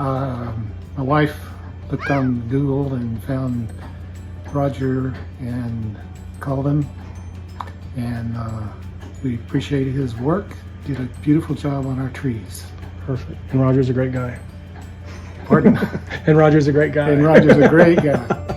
My wife looked on Google and found Roger and called him, and we appreciated his work. Did a beautiful job on our trees. Perfect. And Roger's a great guy. Pardon? And Roger's a great guy. And Roger's a great guy.